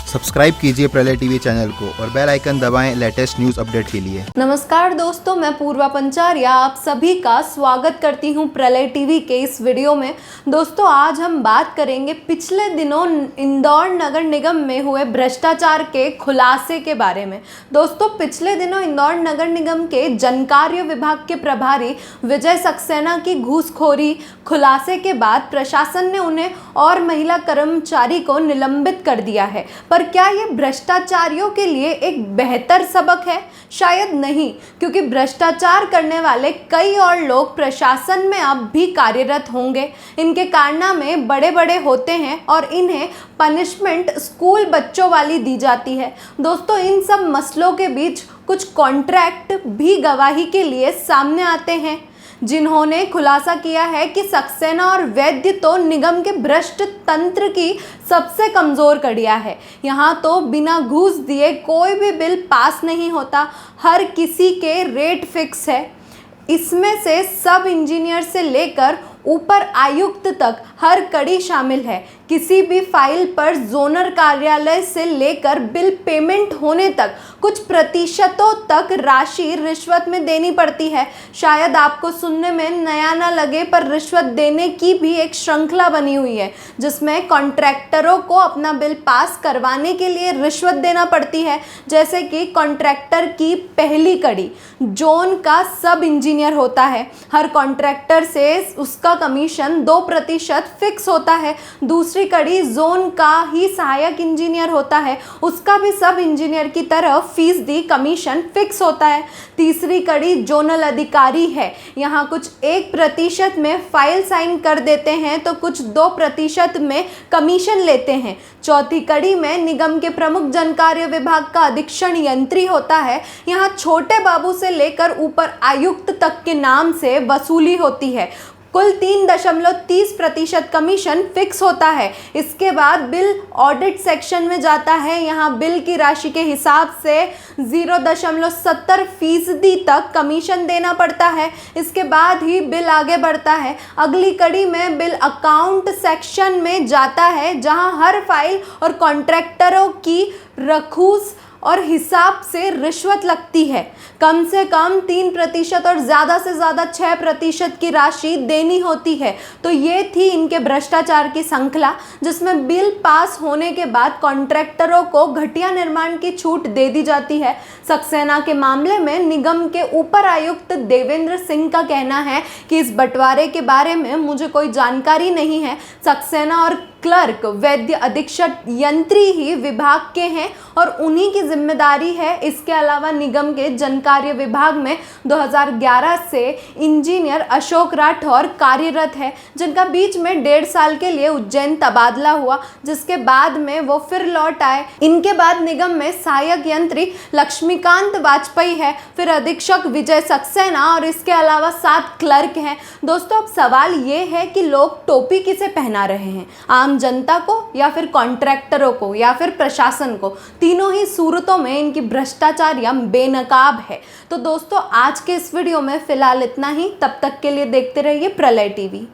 Subscribe कीजिए प्रलय TV channel को और बेल आइकन दबाएं लेटेस्ट न्यूज़ अपडेट के लिए। नमस्कार दोस्तों, मैं पूर्वा पंचारिया आप सभी का स्वागत करती हूं प्रलय टीवी के इस वीडियो में। दोस्तों, आज हम बात करेंगे पिछले दिनों इंदौर नगर निगम में हुए भ्रष्टाचार के खुलासे के बारे में। दोस्तों, पिछले दिनों इंदौर नगर निगम के जनकार्य विभाग के प्रभारी विजय सक्सेना की घूसखोरी खुलासे के बाद प्रशासन ने उन्हें और महिला कर्मचारी को निलंबित कर दिया है। पर क्या ये भ्रष्टाचारियों के लिए एक बेहतर सबक है? शायद नहीं, क्योंकि भ्रष्टाचार करने वाले कई और लोग प्रशासन में अब भी कार्यरत होंगे। इनके कारनामे बड़े बड़े होते हैं और इन्हें पनिशमेंट स्कूल बच्चों वाली दी जाती है। दोस्तों, इन सब मसलों के बीच कुछ कॉन्ट्रैक्ट भी गवाही के लिए सामने आते हैं, जिन्होंने खुलासा किया है कि सक्सेना और वैद्य तो निगम के भ्रष्ट तंत्र की सबसे कमज़ोर कड़ियाँ है। यहाँ तो बिना घूस दिए कोई भी बिल पास नहीं होता, हर किसी के रेट फिक्स है। इसमें से सब इंजीनियर से लेकर ऊपर आयुक्त तक हर कड़ी शामिल है। किसी भी फाइल पर जोनर कार्यालय से लेकर बिल पेमेंट होने तक कुछ प्रतिशतों तक राशि रिश्वत में देनी पड़ती है। शायद आपको सुनने में नया ना लगे, पर रिश्वत देने की भी एक श्रृंखला बनी हुई है, जिसमें कॉन्ट्रैक्टरों को अपना बिल पास करवाने के लिए रिश्वत देना पड़ती है। जैसे कि कॉन्ट्रैक्टर की पहली कड़ी जोन का सब इंजीनियर होता है। हर कॉन्ट्रैक्टर से उसका कमीशन 2% फिक्स होता है। दूसरी कड़ी जोन का ही सहायक इंजीनियर होता है, उसका भी सब इंजीनियर की तरह फीसदी कमीशन फिक्स होता है। तीसरी कड़ी जोनल अधिकारी है। यहाँ कुछ 1% में फाइल साइन कर देते हैं तो कुछ 2% में कमीशन लेते हैं। चौथी कड़ी में निगम के प्रमुख जनकार्य विभाग का अधीक्षण यंत्री होता है। यहाँ छोटे बाबू से लेकर ऊपर आयुक्त तक के नाम से वसूली होती है। कुल 3.30% कमीशन फिक्स होता है। इसके बाद बिल ऑडिट सेक्शन में जाता है। यहाँ बिल की राशि के हिसाब से 0.70% तक कमीशन देना पड़ता है। इसके बाद ही बिल आगे बढ़ता है। अगली कड़ी में बिल अकाउंट सेक्शन में जाता है, जहाँ हर फाइल और कॉन्ट्रैक्टरों की रखूस और हिसाब से रिश्वत लगती है। कम से कम 3% और ज़्यादा से ज़्यादा 6% की राशि देनी होती है। तो ये थी इनके भ्रष्टाचार की श्रृंखला, जिसमें बिल पास होने के बाद कॉन्ट्रैक्टरों को घटिया निर्माण की छूट दे दी जाती है। सक्सेना के मामले में निगम के ऊपर आयुक्त देवेंद्र सिंह का कहना है कि इस बंटवारे के बारे में मुझे कोई जानकारी नहीं है। सक्सेना और क्लर्क वैद्य अधीक्षक यंत्री ही विभाग के हैं और उन्हीं की जिम्मेदारी है। इसके अलावा निगम के जनकार्य विभाग में 2011 से इंजीनियर अशोक राठौर कार्यरत है, जिनका बीच में 1.5 साल के लिए उज्जैन तबादला हुआ, जिसके बाद में वो फिर लौट आए। इनके बाद निगम में सहायक यंत्री लक्ष्मीकांत वाजपेयी है, फिर अधीक्षक विजय सक्सेना और इसके अलावा 7 क्लर्क हैं। दोस्तों, अब सवाल ये है कि लोग टोपी किसे पहना रहे हैं, आम जनता को या फिर कॉन्ट्रैक्टरों को या फिर प्रशासन को? तीनों ही सूरतों में इनकी भ्रष्टाचार या बेनकाब है। तो दोस्तों, आज के इस वीडियो में फिलहाल इतना ही। तब तक के लिए देखते रहिए प्रलय टीवी।